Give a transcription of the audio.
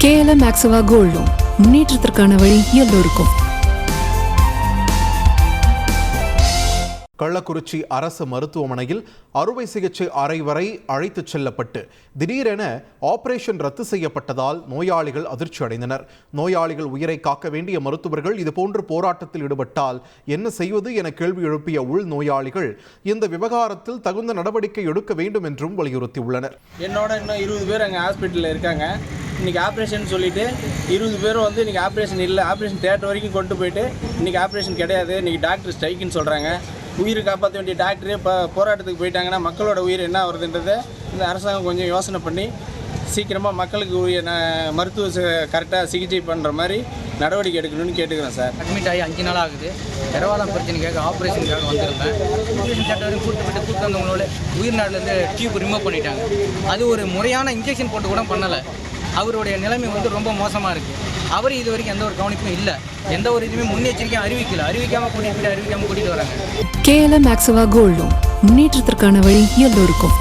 KLM Maxava Gold Loan முன்னேற்றத்திற்கான வழி எல்லோருக்கும். கள்ளக்குறிச்சி அரசு மருத்துவமனையில் அறுவை சிகிச்சை அறை வரை அழைத்துச் செல்லப்பட்டு திடீரென ஆபரேஷன் ரத்து செய்யப்பட்டதால் நோயாளிகள் அதிர்ச்சி அடைந்தனர். நோயாளிகள் உயிரை காக்க வேண்டிய மருத்துவர்கள் இதுபோன்று போராட்டத்தில் ஈடுபட்டால் என்ன செய்வது என கேள்வி எழுப்பிய உள் நோயாளிகள் இந்த விவகாரத்தில் தகுந்த நடவடிக்கை எடுக்க வேண்டும் என்றும் வலியுறுத்தியுள்ளனர். என்னோட இன்னும் 20 பேர் அங்கே ஹாஸ்பிட்டலில் இருக்காங்க. இன்றைக்கி ஆப்ரேஷன் சொல்லிவிட்டு 20 பேரும் வந்து இன்றைக்கி ஆப்ரேஷன் இல்லை, ஆப்ரேஷன் தியேட்டர் வரைக்கும் கொண்டு போயிட்டு இன்றைக்கி ஆப்ரேஷன் கிடையாது, இன்றைக்கி டாக்டர் ஸ்ட்ரைக்குன்னு சொல்கிறாங்க. உயிரை காப்பாற்ற வேண்டிய டாக்டரே போராட்டத்துக்கு போயிட்டாங்கன்னா மக்களோட உயிர் என்ன வருதுன்றதை இந்த அரசாங்கம் கொஞ்சம் யோசனை பண்ணி சீக்கிரமாக மக்களுக்கு உரிய மருத்துவ கரெக்டாக சிகிச்சை பண்ணுற மாதிரி நடவடிக்கை எடுக்கணும்னு கேட்டுக்கிறேன் சார். அட்மிட் ஆகி 5 நாள் ஆகுது. இரவாலம் பிரச்சனைக்காக ஆப்ரேஷனுக்காக வந்திருந்தேன். ஆப்ரேஷன் தேட்டர் கூட்டு வந்தவங்களோட உயிர் நாட்டிலேருந்து டியூப் ரிமூவ் பண்ணிட்டாங்க. அது ஒரு முறையான இன்ஜெக்ஷன் போட்டு கூட பண்ணலை. அவருடைய நிலைமை வந்து ரொம்ப மோசமாக இருக்குது. அவர் இது வரைக்கும் எந்த ஒரு கவனிப்பும் இல்லை, எந்த ஒரு இதுவுமே முன்னெச்சரிக்கையும் அறிவிக்காமல் கூட்டிகிட்டு வராங்க. KLM Maxava Gold Loan முன்னேற்றத்திற்கான வழி எல்லோருக்கும்.